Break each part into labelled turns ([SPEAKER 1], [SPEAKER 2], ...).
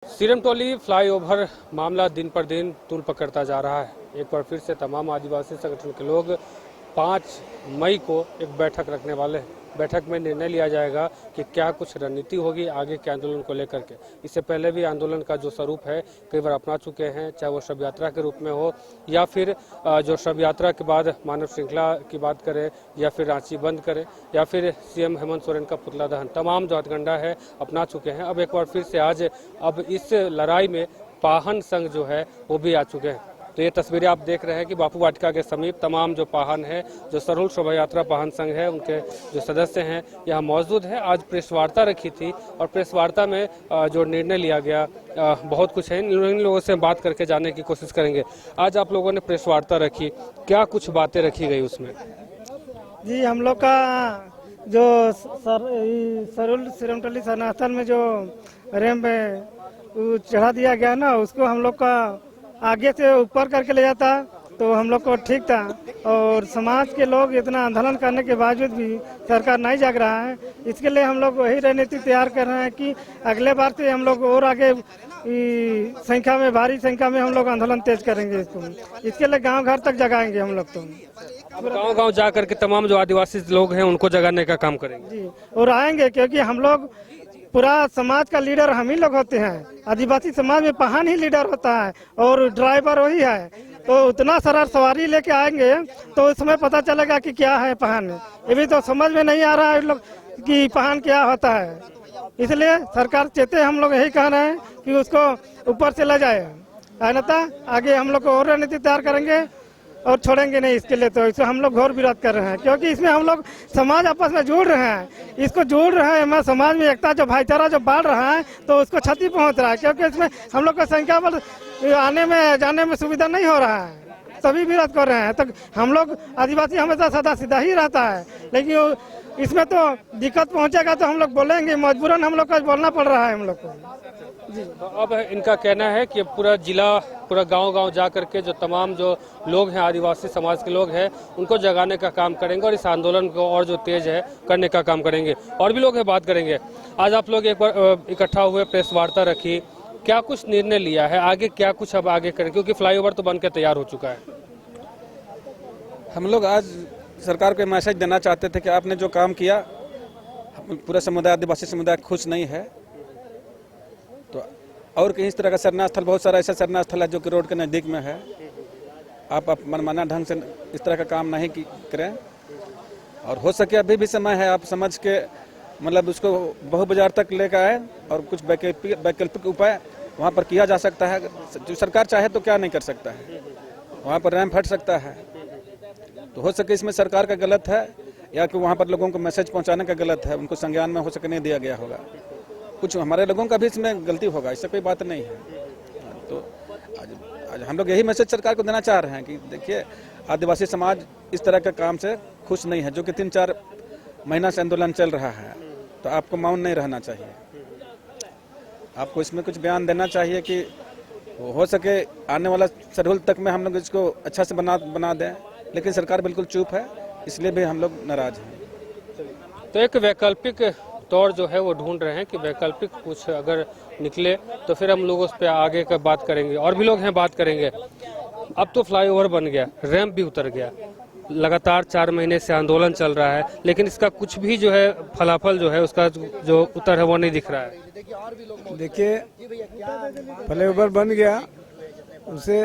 [SPEAKER 1] Sirmatoli flyover मामला दिन पर दिन तूल पकड़ता जा रहा है। एक बार फिर से तमाम आदिवासी संगठन के लोग 5 मई को एक बैठक रखने वाले हैं। बैठक में निर्णय लिया जाएगा कि क्या कुछ रणनीति होगी आगे के आंदोलन को लेकर के। इससे पहले भी आंदोलन का जो स्वरूप है कई बार अपना चुके हैं, चाहे वो शव यात्रा के रूप में हो या फिर जो शव यात्रा के बाद मानव श्रृंखला की बात करें या फिर रांची बंद करें या फिर सीएम हेमंत सोरेन का पुतला दहन, तमाम जो हथकंडा है अपना चुके हैं। अब एक बार फिर से आज अब इस लड़ाई में पाहन संघ जो है वो भी आ चुके हैं। तो ये तस्वीरें आप देख रहे हैं कि बापू वाटिका के समीप तमाम जो पाहन है, जो सरोल शोभा यात्रा पाहन संघ है, उनके जो सदस्य हैं यहाँ मौजूद है। आज प्रेस वार्ता रखी थी और प्रेस वार्ता में जो निर्णय लिया गया बहुत कुछ है। इन लोगों से बात करके जानने की कोशिश करेंगे। आज आप लोगों ने प्रेस वार्ता रखी, क्या कुछ बातें रखी गई उसमें?
[SPEAKER 2] जी, हम लोग का जो सरोल सिरमटोली सनातन में जो रैंप चढ़ा दिया गया ना, उसको हम लोग का आगे से ऊपर करके ले जाता तो हम लोग को ठीक था। और समाज के लोग इतना आंदोलन करने के बावजूद भी सरकार नहीं जाग रहा है। इसके लिए हम लोग वही रणनीति तैयार कर रहे हैं कि अगले बार से हम लोग और आगे संख्या में, भारी संख्या में हम लोग आंदोलन तेज करेंगे। इसके लिए गांव घर तक जगाएंगे हम लोग। तो
[SPEAKER 1] गांव गांव जा करके तमाम जो आदिवासी लोग हैं उनको जगाने का काम करेंगे
[SPEAKER 2] जी, और आएंगे क्योंकि हम लोग पूरा समाज का लीडर हम ही लोग होते हैं। आदिवासी समाज में पाहन ही लीडर होता है और ड्राइवर वही है। तो उतना सारा सवारी लेके आएंगे तो उस समय पता चलेगा कि क्या है पाहन। ये भी तो समझ में नहीं आ रहा है लोग कि पाहन क्या होता है। इसलिए सरकार चेते हम लोग यही कह रहे हैं कि उसको ऊपर से ले जाए, अन्यथा आगे हम लोग को और रणनीति तैयार करेंगे और छोड़ेंगे नहीं। इसके लिए तो इसे हम लोग घोर विरोध कर रहे हैं, क्योंकि इसमें हम लोग समाज आपस में जुड़ रहे हैं। इसको जोड़ रहे हैं, मैं समाज में एकता जो भाईचारा जो बढ़ रहा है तो उसको क्षति पहुंच रहा है, क्योंकि इसमें हम लोग का संख्या बल आने में जाने में सुविधा नहीं हो रहा है। सभी विरोध कर रहे हैं। तो हम लोग आदिवासी हमेशा सादा सीधा ही रहता है, लेकिन इसमें तो दिक्कत पहुंचेगा तो हम लोग बोलेंगे, मजबूरन हम लोग को बोलना पड़ रहा है हम लोग को। जी,
[SPEAKER 1] अब इनका कहना है कि पूरा जिला, पूरा गांव-गांव जा करके जो तमाम जो लोग हैं, आदिवासी समाज के लोग हैं, उनको जगाने का काम करेंगे और इस आंदोलन को और जो तेज है करने का काम करेंगे। और भी लोग हैं, बात करेंगे। आज आप लोग एक बार इकट्ठा हुए, प्रेस वार्ता रखी, क्या कुछ निर्णय लिया है, आगे क्या कुछ अब आगे करें, क्योंकि फ्लाईओवर तो बनकर तैयार हो चुका है?
[SPEAKER 3] हम लोग आज सरकार को मैसेज देना चाहते थे कि आपने जो काम किया, पूरा समुदाय, आदिवासी समुदाय खुश नहीं है। तो और कहीं इस तरह का सरना स्थल, बहुत सारा ऐसा सरना स्थल है जो कि रोड के नज़दीक में है। आप मनमाना ढंग से इस तरह का काम नहीं करें। और हो सके अभी भी समय है, आप समझ के मतलब उसको बहु बाजार तक लेकर आए और कुछ वैकल्पिक उपाय वहाँ पर किया जा सकता है। जो सरकार चाहे तो क्या नहीं कर सकता है, वहाँ पर रैंप हट सकता है। तो हो सके इसमें सरकार का गलत है या कि वहाँ पर लोगों को मैसेज पहुँचाने का गलत है, उनको संज्ञान में हो सके नहीं दिया गया होगा। कुछ हमारे लोगों का भी इसमें गलती होगा, इससे कोई बात नहीं है। तो आज हम लोग यही मैसेज सरकार को देना चाह रहे हैं कि देखिए, आदिवासी समाज इस तरह के काम से खुश नहीं है, जो कि 3-4 महीना से आंदोलन चल रहा है। तो आपको मौन नहीं रहना चाहिए, आपको इसमें कुछ बयान देना चाहिए कि हो सके आने वाला शेड्यूल तक में हम लोग इसको अच्छा से बना दें। लेकिन सरकार बिल्कुल चुप है, इसलिए भी हम लोग नाराज हैं।
[SPEAKER 1] तो एक वैकल्पिक तौर जो है वो ढूंढ रहे हैं कि वैकल्पिक कुछ अगर निकले तो फिर हम लोग उस पर आगे का बात करेंगे। और भी लोग हैं, बात करेंगे। अब तो फ्लाईओवर बन गया, रैंप भी उतर गया, लगातार 4 महीने से आंदोलन चल रहा है, लेकिन इसका कुछ भी जो है फलाफल जो है उसका जो उत्तर है वो नहीं दिख रहा है।
[SPEAKER 4] देखिए, फ्लाईओवर बन गया, उससे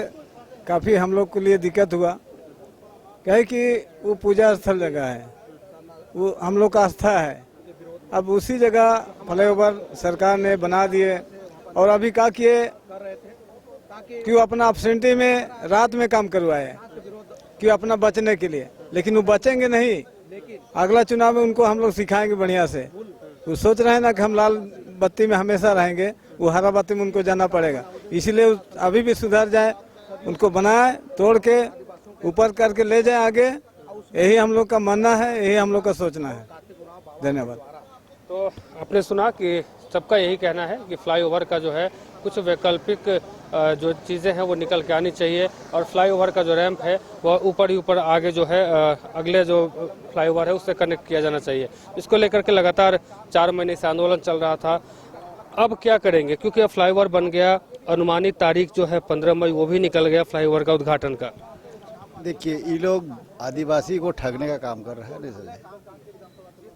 [SPEAKER 4] काफ़ी हम लोग के लिए दिक्कत हुआ। क्या है कि वो पूजा स्थल जगह है, वो हम लोग का आस्था है। अब उसी जगह फ्लाईओवर सरकार ने बना दिए और अभी क्या किए कि वो अपना अपसेंटी में रात में काम करवाए कि अपना बचने के लिए, लेकिन वो बचेंगे नहीं। अगला चुनाव में उनको हम लोग सिखाएंगे बढ़िया से। वो सोच रहे हैं ना कि हम लाल बत्ती में हमेशा रहेंगे, वो हरा बत्ती में उनको जाना पड़ेगा। इसीलिए अभी भी सुधर जाए, उनको बनाए, तोड़ के ऊपर करके ले जाए आगे। यही हम लोग का मानना है, यही हम लोग का सोचना है। धन्यवाद।
[SPEAKER 1] तो आपने सुना कि सबका यही कहना है कि फ्लाईओवर का जो है कुछ वैकल्पिक जो चीज़ें हैं वो निकल के आनी चाहिए और फ्लाईओवर का जो रैंप है वो ऊपर ही ऊपर आगे जो है अगले जो फ्लाईओवर है उससे कनेक्ट किया जाना चाहिए। इसको लेकर के लगातार 4 महीने से आंदोलन चल रहा था। अब क्या करेंगे, क्योंकि अब फ्लाईओवर बन गया, अनुमानित तारीख जो है 15 मई वो भी निकल गया फ्लाईओवर का उद्घाटन का।
[SPEAKER 5] देखिए, ये लोग आदिवासी को ठगने का काम कर रहे हैं, नहीं समझे,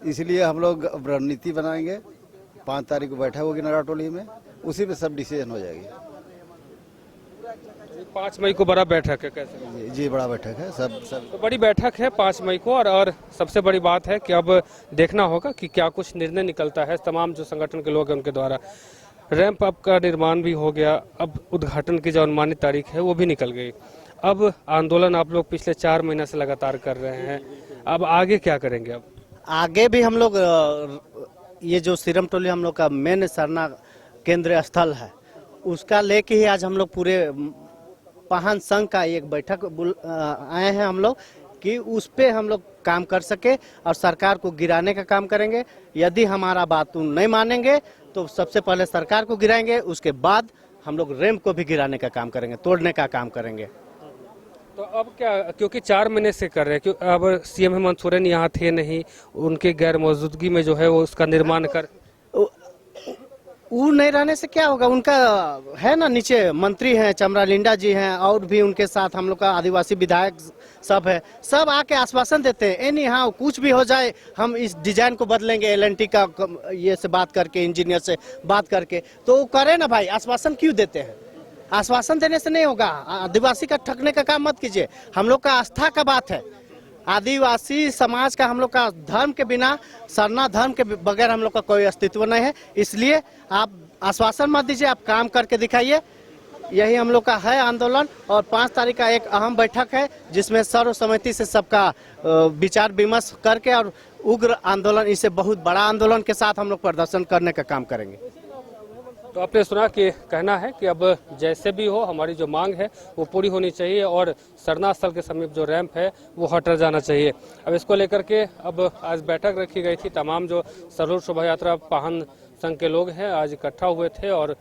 [SPEAKER 5] इसलिए हम लोग अब रणनीति बनाएंगे। 5 तारीख को बैठक होगी नराटोली में, उसी पे सब डिसीजन हो जाएगी।
[SPEAKER 1] 5 मई को बड़ा बैठक है, कैसे?
[SPEAKER 5] जी बड़ा बैठक है, सब
[SPEAKER 1] तो बड़ी बैठक है 5 मई को, और सबसे बड़ी बात है कि अब देखना होगा कि क्या कुछ निर्णय निकलता है। तमाम जो संगठन के लोग हैं उनके द्वारा रैंप अप का निर्माण भी हो गया, अब उद्घाटन की जो अनुमानित तारीख है वो भी निकल गई। अब आंदोलन आप लोग पिछले 4 महीने से लगातार कर रहे हैं, अब आगे क्या करेंगे? अब
[SPEAKER 6] आगे भी हम लोग ये जो सिरम टोली हम लोग का मेन सरना केंद्र स्थल है, उसका लेके ही आज हम लोग पूरे पाहन संघ का एक बैठक आए हैं हम लोग कि उस पे हम लोग काम कर सके और सरकार को गिराने का काम करेंगे। यदि हमारा बात नहीं मानेंगे तो सबसे पहले सरकार को गिराएंगे, उसके बाद हम लोग रैंप को भी गिराने का काम करेंगे, तोड़ने का काम करेंगे।
[SPEAKER 1] तो अब क्या, क्योंकि 4 महीने से कर रहे हैं, क्योंकि अब सीएम हेमंत सोरेन यहाँ थे नहीं, उनके गैर मौजूदगी में जो है वो उसका निर्माण कर,
[SPEAKER 6] वो नहीं रहने से क्या होगा, उनका है ना, नीचे मंत्री हैं, चमरा लिंडा जी हैं, और भी उनके साथ हम लोग का आदिवासी विधायक सब है, सब आके आश्वासन देते हैं एनी हाँ कुछ भी हो जाए हम इस डिजाइन को बदलेंगे, LNT का ये से बात करके, इंजीनियर से बात करके, तो वो करे ना भाई, आश्वासन क्यों देते हैं? आश्वासन देने से नहीं होगा, आदिवासी का ठगने का काम मत कीजिए। हम लोग का आस्था का बात है, आदिवासी समाज का हम लोग का धर्म के बिना, सरना धर्म के बगैर हम लोग का कोई अस्तित्व नहीं है। इसलिए आप आश्वासन मत दीजिए, आप काम करके दिखाइए। यही हम लोग का है आंदोलन। और 5 तारीख का एक अहम बैठक है जिसमें सर्वसम्मति से सबका विचार विमर्श करके और उग्र आंदोलन, इसे बहुत बड़ा आंदोलन के साथ हम लोग प्रदर्शन करने का काम करेंगे।
[SPEAKER 1] तो आपने सुना कि कहना है कि अब जैसे भी हो हमारी जो मांग है वो पूरी होनी चाहिए और सरना स्थल के समीप जो रैंप है वो हटा जाना चाहिए। अब इसको लेकर के अब आज बैठक रखी गई थी, तमाम जो सरोवर शोभा यात्रा पाहन संघ के लोग हैं आज इकट्ठा हुए थे और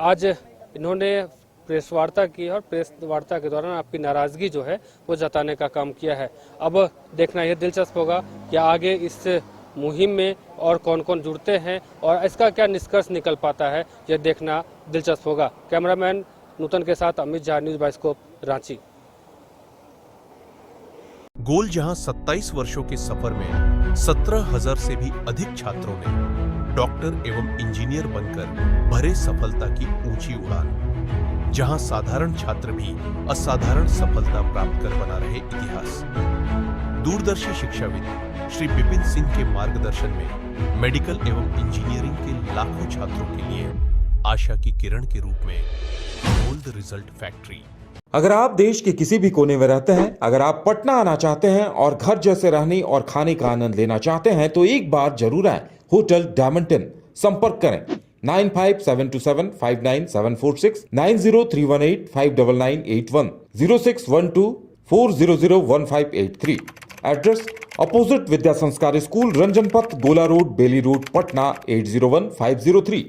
[SPEAKER 1] आज इन्होंने प्रेस वार्ता की और प्रेस वार्ता के दौरान आपकी नाराजगी जो है वो जताने का काम किया है। अब देखना यह दिलचस्प होगा कि आगे इस मुहिम में और कौन कौन जुड़ते हैं और इसका क्या निष्कर्ष निकल पाता है, यह देखना दिलचस्प होगा। कैमरामैन नूतन के साथ अमित झा, न्यूज़ बाइस्कोप, रांची।
[SPEAKER 7] गोल जहां 27 वर्षों के सफर में 17,000 से भी अधिक छात्रों ने डॉक्टर एवं इंजीनियर बनकर भरे सफलता की ऊंची उड़ान, जहां साधारण छात्र भी असाधारण सफलता प्राप्त कर बना रहे इतिहास। दूरदर्शी शिक्षाविद श्री विपिन सिंह के मार्गदर्शन में मेडिकल एवं इंजीनियरिंग के लाखों छात्रों के लिए आशा की किरण के रूप में गोल्ड रिजल्ट फैक्ट्री।
[SPEAKER 8] अगर आप देश के किसी भी कोने में रहते हैं, अगर आप पटना आना चाहते हैं और घर जैसे रहने और खाने का आनंद लेना चाहते हैं तो एक बार जरूर आए होटल डायमंटन। संपर्क करें 9572759746, 9031859981, 0612400158 एड्रेस अपोजिट विद्या संस्कार स्कूल, रंजन पथ, गोला रोड, बेली रोड, पटना 801503।